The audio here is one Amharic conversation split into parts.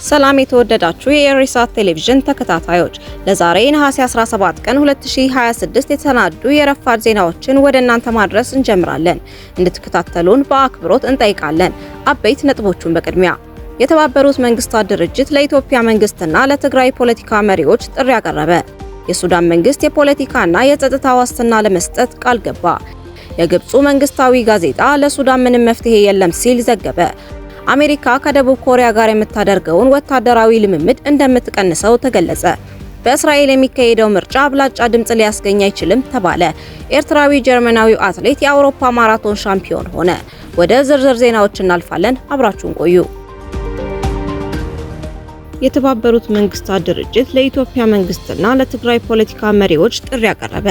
ሰላም የተወደዳችሁ የኢሬሳት ቴሌቪዥን ተከታታዮች፣ ለዛሬ ነሐሴ 17 ቀን 2026 የተሰናዱ የረፋድ ዜናዎችን ወደ እናንተ ማድረስ እንጀምራለን። እንድትከታተሉን በአክብሮት እንጠይቃለን። አበይት ነጥቦቹን በቅድሚያ የተባበሩት መንግስታት ድርጅት ለኢትዮጵያ መንግስትና ለትግራይ ፖለቲካ መሪዎች ጥሪ ያቀረበ። የሱዳን መንግስት የፖለቲካና የጸጥታ ዋስትና ለመስጠት ቃል ገባ። የግብፁ መንግስታዊ ጋዜጣ ለሱዳን ምንም መፍትሄ የለም ሲል ዘገበ። አሜሪካ ከደቡብ ኮሪያ ጋር የምታደርገውን ወታደራዊ ልምምድ እንደምትቀንሰው ተገለጸ። በእስራኤል የሚካሄደው ምርጫ አብላጫ ድምጽ ሊያስገኝ አይችልም ተባለ። ኤርትራዊ ጀርመናዊው አትሌት የአውሮፓ ማራቶን ሻምፒዮን ሆነ። ወደ ዝርዝር ዜናዎች እናልፋለን። አብራችሁን ቆዩ። የተባበሩት መንግስታት ድርጅት ለኢትዮጵያ መንግስትና ለትግራይ ፖለቲካ መሪዎች ጥሪ ያቀረበ።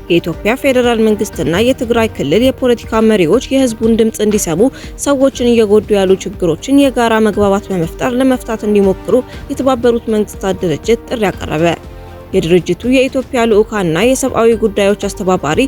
የኢትዮጵያ ፌዴራል መንግስትና የትግራይ ክልል የፖለቲካ መሪዎች የህዝቡን ድምጽ እንዲሰሙ፣ ሰዎችን እየጎዱ ያሉ ችግሮችን የጋራ መግባባት በመፍጠር ለመፍታት እንዲሞክሩ የተባበሩት መንግስታት ድርጅት ጥሪ ያቀረበ። የድርጅቱ የኢትዮጵያ ልዑካንና የሰብአዊ ጉዳዮች አስተባባሪ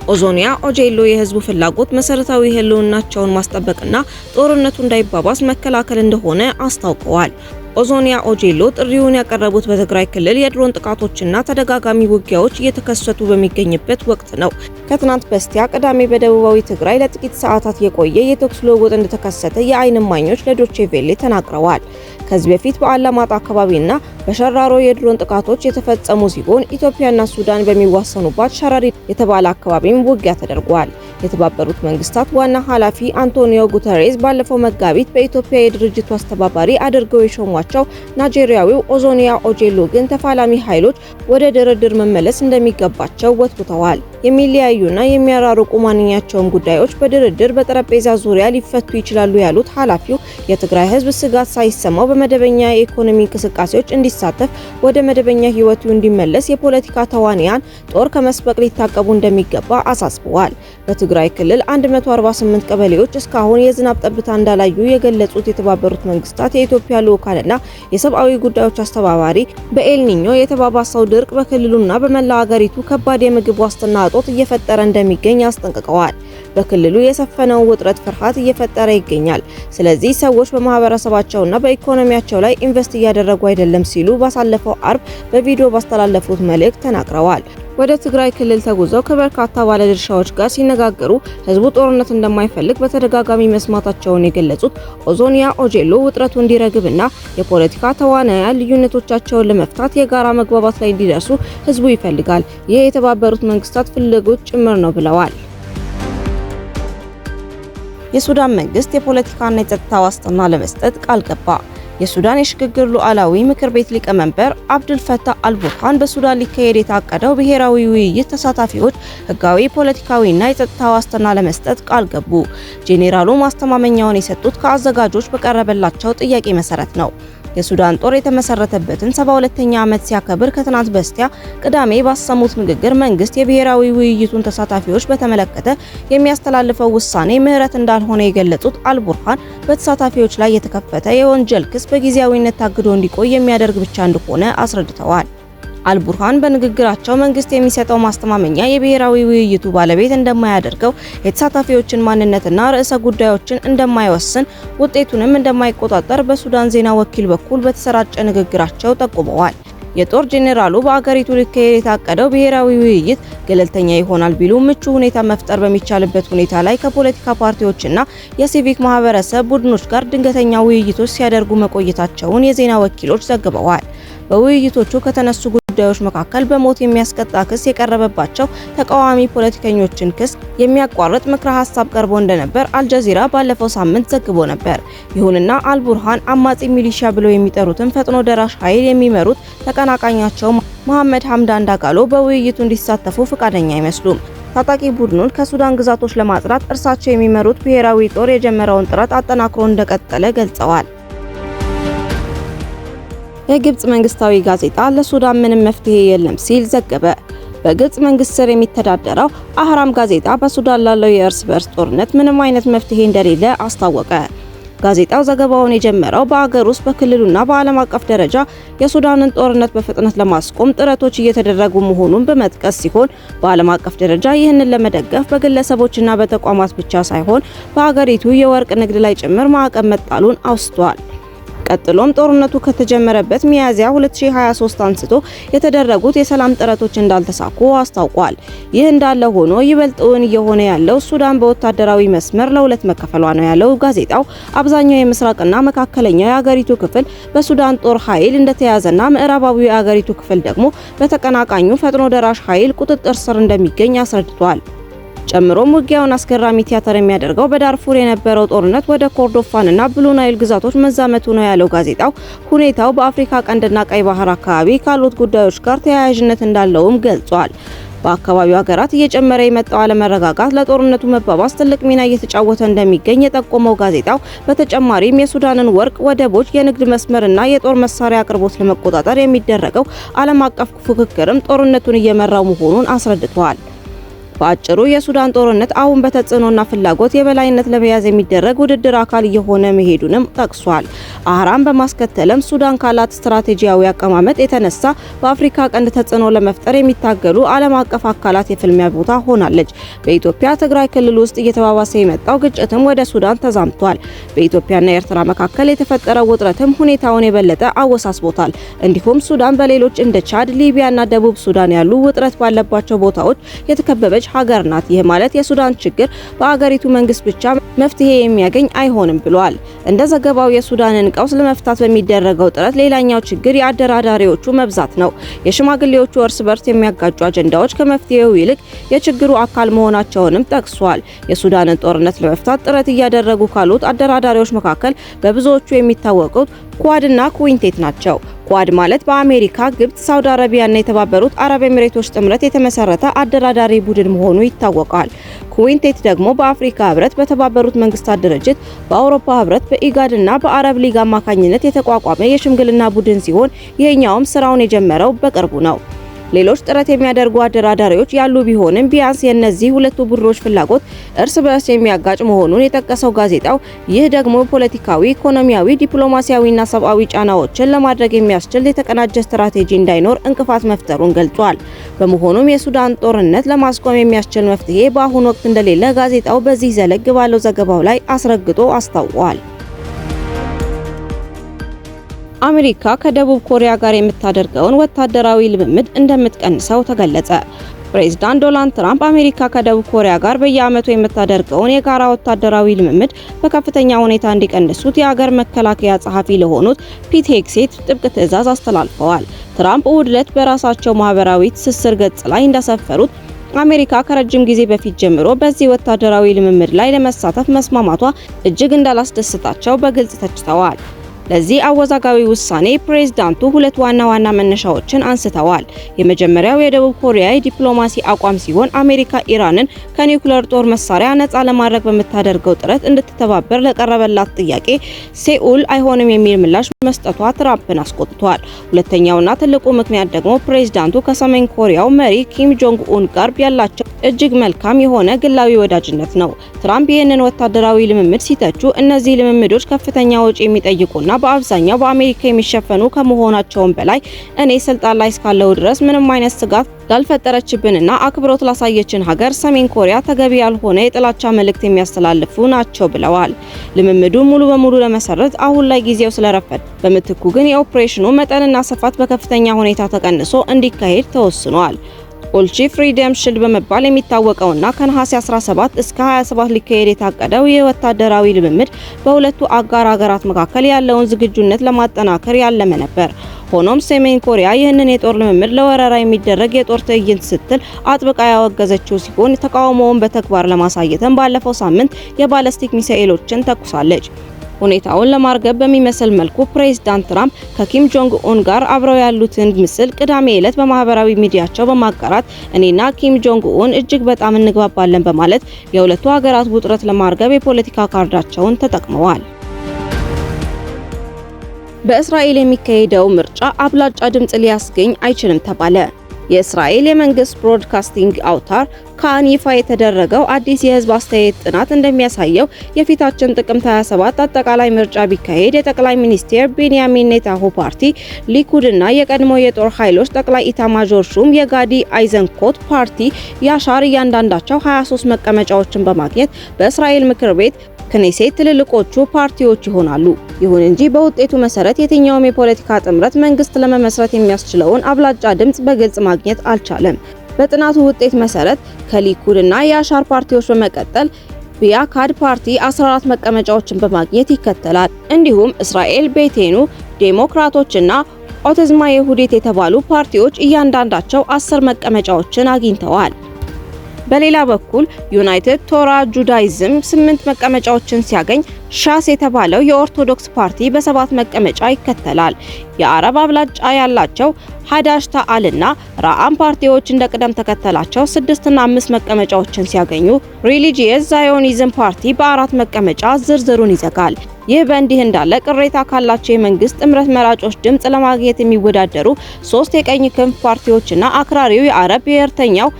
ኦዞኒያ ኦጄሎ የህዝቡ ፍላጎት መሰረታዊ ህልውናቸውን ማስጠበቅና ጦርነቱ እንዳይባባስ መከላከል እንደሆነ አስታውቀዋል። ኦዞኒያ ኦጄሎ ጥሪውን ያቀረቡት በትግራይ ክልል የድሮን ጥቃቶችና ተደጋጋሚ ውጊያዎች እየተከሰቱ በሚገኝበት ወቅት ነው። ከትናንት በስቲያ ቅዳሜ በደቡባዊ ትግራይ ለጥቂት ሰዓታት የቆየ የተኩስ ልውውጥ እንደተከሰተ የዓይን እማኞች ለዶቼ ቬሌ ተናግረዋል። ከዚህ በፊት በአላማጣ አካባቢና በሸራሮ የድሮን ጥቃቶች የተፈጸሙ ሲሆን ኢትዮጵያና ሱዳን በሚዋሰኑባት ሸረሪት የተባለ አካባቢም ውጊያ ተደርጓል። የተባበሩት መንግስታት ዋና ኃላፊ አንቶኒዮ ጉተሬዝ ባለፈው መጋቢት በኢትዮጵያ የድርጅቱ አስተባባሪ አድርገው የሾሟቸው ናይጄሪያዊው ኦዞኒያ ኦጄሎ ግን ተፋላሚ ኃይሎች ወደ ድርድር መመለስ እንደሚገባቸው ወትውተዋል። የሚለያዩና የሚያራርቁ ማንኛቸውም ጉዳዮች በድርድር በጠረጴዛ ዙሪያ ሊፈቱ ይችላሉ ያሉት ኃላፊው የትግራይ ህዝብ ስጋት ሳይሰማው በመደበኛ የኢኮኖሚ እንቅስቃሴዎች እንዲሳተፍ፣ ወደ መደበኛ ህይወቱ እንዲመለስ የፖለቲካ ተዋንያን ጦር ከመስበቅ ሊታቀቡ እንደሚገባ አሳስበዋል። በትግራይ ክልል 148 ቀበሌዎች እስካሁን የዝናብ ጠብታ እንዳላዩ የገለጹት የተባበሩት መንግስታት የኢትዮጵያ ልዑካንና የሰብአዊ ጉዳዮች አስተባባሪ በኤልኒኞ የተባባሰው ድርቅ በክልሉና በመላው ሀገሪቱ ከባድ የምግብ ዋስትና እጦት እየፈጠረ እንደሚገኝ አስጠንቅቀዋል። በክልሉ የሰፈነው ውጥረት ፍርሃት እየፈጠረ ይገኛል። ስለዚህ ሰዎች በማህበረሰባቸውና በኢኮኖሚያቸው ላይ ኢንቨስት እያደረጉ አይደለም ሲሉ ባሳለፈው አርብ በቪዲዮ ባስተላለፉት መልእክት ተናግረዋል። ወደ ትግራይ ክልል ተጉዘው ከበርካታ ባለድርሻዎች ጋር ሲነጋገሩ ህዝቡ ጦርነት እንደማይፈልግ በተደጋጋሚ መስማታቸውን የገለጹት ኦዞኒያ ኦጄሎ ውጥረቱ እንዲረግብና የፖለቲካ ተዋናያን ልዩነቶቻቸውን ለመፍታት የጋራ መግባባት ላይ እንዲደርሱ ህዝቡ ይፈልጋል። ይህ የተባበሩት መንግስታት ፍላጎት ጭምር ነው ብለዋል። የሱዳን መንግስት የፖለቲካና የጸጥታ ዋስትና ለመስጠት ቃል ገባ። የሱዳን የሽግግር ሉዓላዊ ምክር ቤት ሊቀመንበር አብዱል ፈታህ አልቡርሃን በሱዳን ሊካሄድ የታቀደው ብሔራዊ ውይይት ተሳታፊዎች ህጋዊ፣ ፖለቲካዊና የጸጥታ ዋስትና ለመስጠት ቃል ገቡ። ጄኔራሉ ማስተማመኛውን የሰጡት ከአዘጋጆች በቀረበላቸው ጥያቄ መሰረት ነው። የሱዳን ጦር የተመሰረተበትን 72ኛ ዓመት ሲያከብር ከትናንት በስቲያ ቅዳሜ ባሰሙት ንግግር መንግስት የብሔራዊ ውይይቱን ተሳታፊዎች በተመለከተ የሚያስተላልፈው ውሳኔ ምህረት እንዳልሆነ የገለጹት አልቡርሃን በተሳታፊዎች ላይ የተከፈተ የወንጀል ክስ በጊዜያዊነት ታግዶ እንዲቆይ የሚያደርግ ብቻ እንደሆነ አስረድተዋል። አልቡርሃን በንግግራቸው መንግስት የሚሰጠው ማስተማመኛ የብሔራዊ ውይይቱ ባለቤት እንደማያደርገው፣ የተሳታፊዎችን ማንነትና ርዕሰ ጉዳዮችን እንደማይወስን፣ ውጤቱንም እንደማይቆጣጠር በሱዳን ዜና ወኪል በኩል በተሰራጨ ንግግራቸው ጠቁመዋል። የጦር ጄኔራሉ በአገሪቱ ሊካሄድ የታቀደው ብሔራዊ ውይይት ገለልተኛ ይሆናል ቢሉ ምቹ ሁኔታ መፍጠር በሚቻልበት ሁኔታ ላይ ከፖለቲካ ፓርቲዎችና የሲቪክ ማህበረሰብ ቡድኖች ጋር ድንገተኛ ውይይቶች ሲያደርጉ መቆየታቸውን የዜና ወኪሎች ዘግበዋል። በውይይቶቹ ከተነሱ ጉዳዮች መካከል በሞት የሚያስቀጣ ክስ የቀረበባቸው ተቃዋሚ ፖለቲከኞችን ክስ የሚያቋርጥ ምክረ ሀሳብ ቀርቦ እንደነበር አልጀዚራ ባለፈው ሳምንት ዘግቦ ነበር። ይሁንና አልቡርሃን አማጺ ሚሊሻ ብለው የሚጠሩትን ፈጥኖ ደራሽ ኃይል የሚመሩት ተቀናቃኛቸው መሐመድ ሐምዳን ዳጋሎ በውይይቱ እንዲሳተፉ ፈቃደኛ አይመስሉም። ታጣቂ ቡድኑን ከሱዳን ግዛቶች ለማጽዳት እርሳቸው የሚመሩት ብሔራዊ ጦር የጀመረውን ጥረት አጠናክሮ እንደቀጠለ ገልጸዋል። የግብፅ መንግስታዊ ጋዜጣ ለሱዳን ምንም መፍትሄ የለም ሲል ዘገበ። በግብፅ መንግስት ስር የሚተዳደረው አህራም ጋዜጣ በሱዳን ላለው የእርስ በርስ ጦርነት ምንም አይነት መፍትሄ እንደሌለ አስታወቀ። ጋዜጣው ዘገባውን የጀመረው በአገር ውስጥ በክልሉና በዓለም አቀፍ ደረጃ የሱዳንን ጦርነት በፍጥነት ለማስቆም ጥረቶች እየተደረጉ መሆኑን በመጥቀስ ሲሆን በዓለም አቀፍ ደረጃ ይህንን ለመደገፍ በግለሰቦችና በተቋማት ብቻ ሳይሆን በአገሪቱ የወርቅ ንግድ ላይ ጭምር ማዕቀብ መጣሉን አውስቷል። ቀጥሎም ጦርነቱ ከተጀመረበት ሚያዝያ 2023 አንስቶ የተደረጉት የሰላም ጥረቶች እንዳልተሳኩ አስታውቋል። ይህ እንዳለ ሆኖ ይበልጥ እውን እየሆነ ያለው ሱዳን በወታደራዊ መስመር ለሁለት መከፈሏ ነው ያለው ጋዜጣው አብዛኛው የምስራቅና መካከለኛው የአገሪቱ ክፍል በሱዳን ጦር ኃይል እንደተያዘና ምዕራባዊው የአገሪቱ ክፍል ደግሞ በተቀናቃኙ ፈጥኖ ደራሽ ኃይል ቁጥጥር ስር እንደሚገኝ አስረድቷል። ጨምሮም ውጊያውን አስገራሚ ቲያትር የሚያደርገው በዳርፉር የነበረው ጦርነት ወደ ኮርዶፋንና ብሉ ናይል ግዛቶች መዛመቱ ነው ያለው ጋዜጣው ሁኔታው በአፍሪካ ቀንድና ቀይ ባህር አካባቢ ካሉት ጉዳዮች ጋር ተያያዥነት እንዳለውም ገልጿል። በአካባቢው ሀገራት እየጨመረ የመጣው አለመረጋጋት ለጦርነቱ መባባስ ትልቅ ሚና እየተጫወተ እንደሚገኝ የጠቆመው ጋዜጣው በተጨማሪም የሱዳንን ወርቅ ወደቦች፣ የንግድ መስመርና የጦር መሳሪያ አቅርቦት ለመቆጣጠር የሚደረገው ዓለም አቀፍ ፉክክርም ጦርነቱን እየመራው መሆኑን አስረድቷል። በአጭሩ የሱዳን ጦርነት አሁን በተጽዕኖና ፍላጎት የበላይነት ለመያዝ የሚደረግ ውድድር አካል እየሆነ መሄዱንም ጠቅሷል። አህራም በማስከተልም ሱዳን ካላት ስትራቴጂያዊ አቀማመጥ የተነሳ በአፍሪካ ቀንድ ተጽዕኖ ለመፍጠር የሚታገሉ ዓለም አቀፍ አካላት የፍልሚያ ቦታ ሆናለች። በኢትዮጵያ ትግራይ ክልል ውስጥ እየተባባሰ የመጣው ግጭትም ወደ ሱዳን ተዛምቷል። በኢትዮጵያና ኤርትራ መካከል የተፈጠረው ውጥረትም ሁኔታውን የበለጠ አወሳስቦታል። እንዲሁም ሱዳን በሌሎች እንደ ቻድ፣ ሊቢያና ደቡብ ሱዳን ያሉ ውጥረት ባለባቸው ቦታዎች የተከበበች ሀገር ናት። ይህ ማለት የሱዳን ችግር በአገሪቱ መንግስት ብቻ መፍትሄ የሚያገኝ አይሆንም ብሏል። እንደ ዘገባው የሱዳንን ቀውስ ለመፍታት በሚደረገው ጥረት ሌላኛው ችግር የአደራዳሪዎቹ መብዛት ነው። የሽማግሌዎቹ እርስ በርስ የሚያጋጩ አጀንዳዎች ከመፍትሄው ይልቅ የችግሩ አካል መሆናቸውንም ጠቅሷል። የሱዳንን ጦርነት ለመፍታት ጥረት እያደረጉ ካሉት አደራዳሪዎች መካከል በብዙዎቹ የሚታወቁት ኳድና ኩዊንቴት ናቸው። ኳድ ማለት በአሜሪካ፣ ግብጽ፣ ሳውዲ አረቢያና የተባበሩት አረብ ኤሚሬቶች ጥምረት የተመሰረተ አደራዳሪ ቡድን መሆኑ ይታወቃል። ኩዊንቴት ደግሞ በአፍሪካ ህብረት፣ በተባበሩት መንግስታት ድርጅት፣ በአውሮፓ ህብረት፣ በኢጋድና በአረብ ሊግ አማካኝነት የተቋቋመ የሽምግልና ቡድን ሲሆን ይሄኛውም ስራውን የጀመረው በቅርቡ ነው። ሌሎች ጥረት የሚያደርጉ አደራዳሪዎች ያሉ ቢሆንም ቢያንስ የእነዚህ ሁለቱ ቡድኖች ፍላጎት እርስ በርስ የሚያጋጭ መሆኑን የጠቀሰው ጋዜጣው ይህ ደግሞ ፖለቲካዊ፣ ኢኮኖሚያዊ፣ ዲፕሎማሲያዊና ሰብአዊ ጫናዎችን ለማድረግ የሚያስችል የተቀናጀ ስትራቴጂ እንዳይኖር እንቅፋት መፍጠሩን ገልጿል። በመሆኑም የሱዳን ጦርነት ለማስቆም የሚያስችል መፍትሄ በአሁኑ ወቅት እንደሌለ ጋዜጣው በዚህ ዘለግ ባለው ዘገባው ላይ አስረግጦ አስታውቋል። አሜሪካ ከደቡብ ኮሪያ ጋር የምታደርገውን ወታደራዊ ልምምድ እንደምትቀንሰው ተገለጸ። ፕሬዝዳንት ዶናልድ ትራምፕ አሜሪካ ከደቡብ ኮሪያ ጋር በየዓመቱ የምታደርገውን የጋራ ወታደራዊ ልምምድ በከፍተኛ ሁኔታ እንዲቀንሱት የአገር መከላከያ ጸሐፊ ለሆኑት ፒት ሄግሴት ጥብቅ ትዕዛዝ አስተላልፈዋል። ትራምፕ እሁድ ዕለት በራሳቸው ማህበራዊ ትስስር ገጽ ላይ እንዳሰፈሩት አሜሪካ ከረጅም ጊዜ በፊት ጀምሮ በዚህ ወታደራዊ ልምምድ ላይ ለመሳተፍ መስማማቷ እጅግ እንዳላስደሰታቸው በግልጽ ተችተዋል። ለዚህ አወዛጋቢ ውሳኔ ፕሬዝዳንቱ ሁለት ዋና ዋና መነሻዎችን አንስተዋል። የመጀመሪያው የደቡብ ኮሪያ የዲፕሎማሲ አቋም ሲሆን አሜሪካ ኢራንን ከኒውክሌር ጦር መሳሪያ ነፃ ለማድረግ በምታደርገው ጥረት እንድትተባበር ለቀረበላት ጥያቄ ሴኡል አይሆንም የሚል ምላሽ መስጠቷ ትራምፕን አስቆጥቷል። ሁለተኛውና ትልቁ ምክንያት ደግሞ ፕሬዝዳንቱ ከሰሜን ኮሪያው መሪ ኪም ጆንግ ኡን ጋር ያላቸው እጅግ መልካም የሆነ ግላዊ ወዳጅነት ነው። ትራምፕ ይህንን ወታደራዊ ልምምድ ሲተቹ እነዚህ ልምምዶች ከፍተኛ ወጪ የሚጠይቁና በአብዛኛው በአሜሪካ የሚሸፈኑ ከመሆናቸውም በላይ እኔ ስልጣን ላይ እስካለው ድረስ ምንም አይነት ስጋት ላልፈጠረችብንና አክብሮት ላሳየችን ሀገር ሰሜን ኮሪያ ተገቢ ያልሆነ የጥላቻ መልእክት የሚያስተላልፉ ናቸው ብለዋል። ልምምዱ ሙሉ በሙሉ ለመሰረት አሁን ላይ ጊዜው ስለረፈደ፣ በምትኩ ግን የኦፕሬሽኑ መጠንና ስፋት በከፍተኛ ሁኔታ ተቀንሶ እንዲካሄድ ተወስኗል። ኦልቺ ፍሪደም ሽልድ በመባል የሚታወቀውና ከነሐሴ 17 እስከ 27 ሊካሄድ የታቀደው የወታደራዊ ልምምድ በሁለቱ አጋር ሀገራት መካከል ያለውን ዝግጁነት ለማጠናከር ያለመ ነበር። ሆኖም ሰሜን ኮሪያ ይህንን የጦር ልምምድ ለወረራ የሚደረግ የጦር ትዕይንት ስትል አጥብቃ ያወገዘችው ሲሆን ተቃውሞውን በተግባር ለማሳየትም ባለፈው ሳምንት የባለስቲክ ሚሳኤሎችን ተኩሳለች። ሁኔታውን ለማርገብ በሚመስል መልኩ ፕሬዝዳንት ትራምፕ ከኪም ጆንግ ኡን ጋር አብረው ያሉትን ምስል ቅዳሜ ዕለት በማህበራዊ ሚዲያቸው በማጋራት እኔና ኪም ጆንግ ኡን እጅግ በጣም እንግባባለን በማለት የሁለቱ ሀገራት ውጥረት ለማርገብ የፖለቲካ ካርዳቸውን ተጠቅመዋል። በእስራኤል የሚካሄደው ምርጫ አብላጫ ድምጽ ሊያስገኝ አይችልም ተባለ። የእስራኤል የመንግስት ብሮድካስቲንግ አውታር ካን ይፋ የተደረገው አዲስ የህዝብ አስተያየት ጥናት እንደሚያሳየው የፊታችን ጥቅምት 27 አጠቃላይ ምርጫ ቢካሄድ የጠቅላይ ሚኒስትር ቤንያሚን ኔታንያሁ ፓርቲ ሊኩድና የቀድሞ የጦር ኃይሎች ጠቅላይ ኢታማዦር ሹም የጋዲ አይዘንኮት ፓርቲ ያሻር እያንዳንዳቸው 23 መቀመጫዎችን በማግኘት በእስራኤል ምክር ቤት ክኔሴት ትልልቆቹ ፓርቲዎች ይሆናሉ። ይሁን እንጂ በውጤቱ መሰረት የትኛውም የፖለቲካ ጥምረት መንግስት ለመመስረት የሚያስችለውን አብላጫ ድምጽ በግልጽ ማግኘት አልቻለም። በጥናቱ ውጤት መሰረት ከሊኩድና የአሻር ፓርቲዎች በመቀጠል ቢያካድ ፓርቲ 14 መቀመጫዎችን በማግኘት ይከተላል። እንዲሁም እስራኤል ቤቴኑ፣ ዴሞክራቶችና ኦትዝማ የሁዲት የተባሉ ፓርቲዎች እያንዳንዳቸው 10 መቀመጫዎችን አግኝተዋል። በሌላ በኩል ዩናይትድ ቶራ ጁዳይዝም 8 መቀመጫዎችን ሲያገኝ ሻስ የተባለው የኦርቶዶክስ ፓርቲ በ7 መቀመጫ ይከተላል። የአረብ አብላጫ ያላቸው ሀዳሽ ታአልና ራአም ፓርቲዎች እንደ ቅደም ተከተላቸው 6 እና 5 መቀመጫዎችን ሲያገኙ ሪሊጂየስ ዛዮኒዝም ፓርቲ በ4 መቀመጫ ዝርዝሩን ይዘጋል። ይህ በእንዲህ እንዳለ ቅሬታ ካላቸው የመንግስት ጥምረት መራጮች ድምጽ ለማግኘት የሚወዳደሩ 3 የቀኝ ክንፍ ፓርቲዎችና አክራሪው የአረብ ብሔርተኛው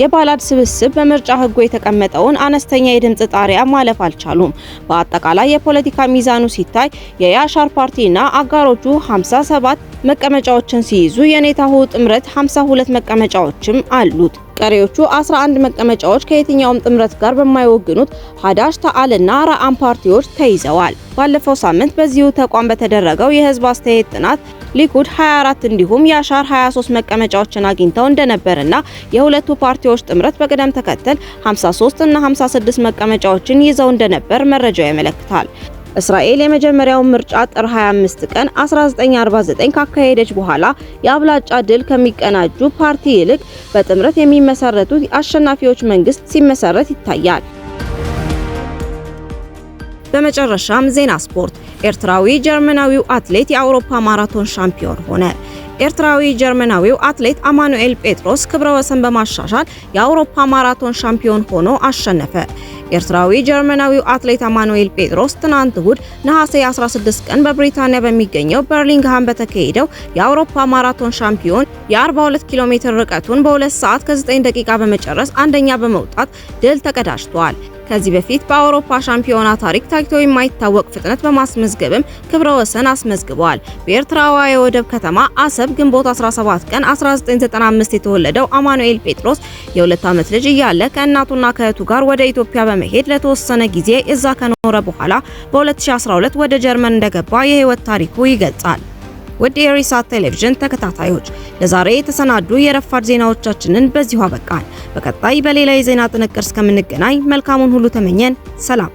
የባላድ ስብስብ በምርጫ ህጉ የተቀመጠውን አነስተኛ የድምጽ ጣሪያ ማለፍ አልቻሉም። በአጠቃላይ የፖለቲካ ሚዛኑ ሲታይ የያሻር ፓርቲና አጋሮቹ 57 መቀመጫዎችን ሲይዙ የኔታሁ ጥምረት 52 መቀመጫዎችም አሉት። ቀሪዎቹ 11 መቀመጫዎች ከየትኛውም ጥምረት ጋር በማይወግኑት ሀዳሽ ታአልና ራአም ፓርቲዎች ተይዘዋል። ባለፈው ሳምንት በዚሁ ተቋም በተደረገው የህዝብ አስተያየት ጥናት ሊኩድ 24 እንዲሁም ያሻር 23 መቀመጫዎችን አግኝተው እንደነበርና የሁለቱ ፓርቲዎች ጥምረት በቅደም ተከተል 53 እና 56 መቀመጫዎችን ይዘው እንደነበር መረጃው ያመለክታል። እስራኤል የመጀመሪያውን ምርጫ ጥር 25 ቀን 1949 ካካሄደች በኋላ የአብላጫ ድል ከሚቀናጁ ፓርቲ ይልቅ በጥምረት የሚመሰረቱት አሸናፊዎች መንግስት ሲመሰረት ይታያል። በመጨረሻም ዜና ስፖርት። ኤርትራዊ ጀርመናዊው አትሌት የአውሮፓ ማራቶን ሻምፒዮን ሆነ። ኤርትራዊ ጀርመናዊው አትሌት አማኑኤል ጴጥሮስ ክብረ ወሰን በማሻሻል የአውሮፓ ማራቶን ሻምፒዮን ሆኖ አሸነፈ። ኤርትራዊ ጀርመናዊው አትሌት አማኑኤል ጴጥሮስ ትናንት እሁድ ነሐሴ 16 ቀን በብሪታንያ በሚገኘው በርሚንግሃም በተካሄደው የአውሮፓ ማራቶን ሻምፒዮን የ42 ኪሎ ሜትር ርቀቱን በ2 ሰዓት ከ9 ደቂቃ በመጨረስ አንደኛ በመውጣት ድል ተቀዳጅቷል። ከዚህ በፊት በአውሮፓ ሻምፒዮና ታሪክ ታይቶ የማይታወቅ ፍጥነት በማስመዝገብም ክብረ ወሰን አስመዝግቧል። በኤርትራዋ የወደብ ከተማ አሰብ ግንቦት 17 ቀን 1995 የተወለደው አማኑኤል ጴጥሮስ የ2 ዓመት ልጅ እያለ ከእናቱና ከእህቱ ጋር ወደ ኢትዮጵያ በመሄድ ለተወሰነ ጊዜ እዛ ከኖረ በኋላ በ2012 ወደ ጀርመን እንደገባ የህይወት ታሪኩ ይገልጻል። ውድ የሪሳት ቴሌቪዥን ተከታታዮች ለዛሬ የተሰናዱ የረፋድ ዜናዎቻችንን በዚሁ አበቃን። በቀጣይ በሌላ የዜና ጥንቅር እስከምንገናኝ መልካሙን ሁሉ ተመኘን። ሰላም።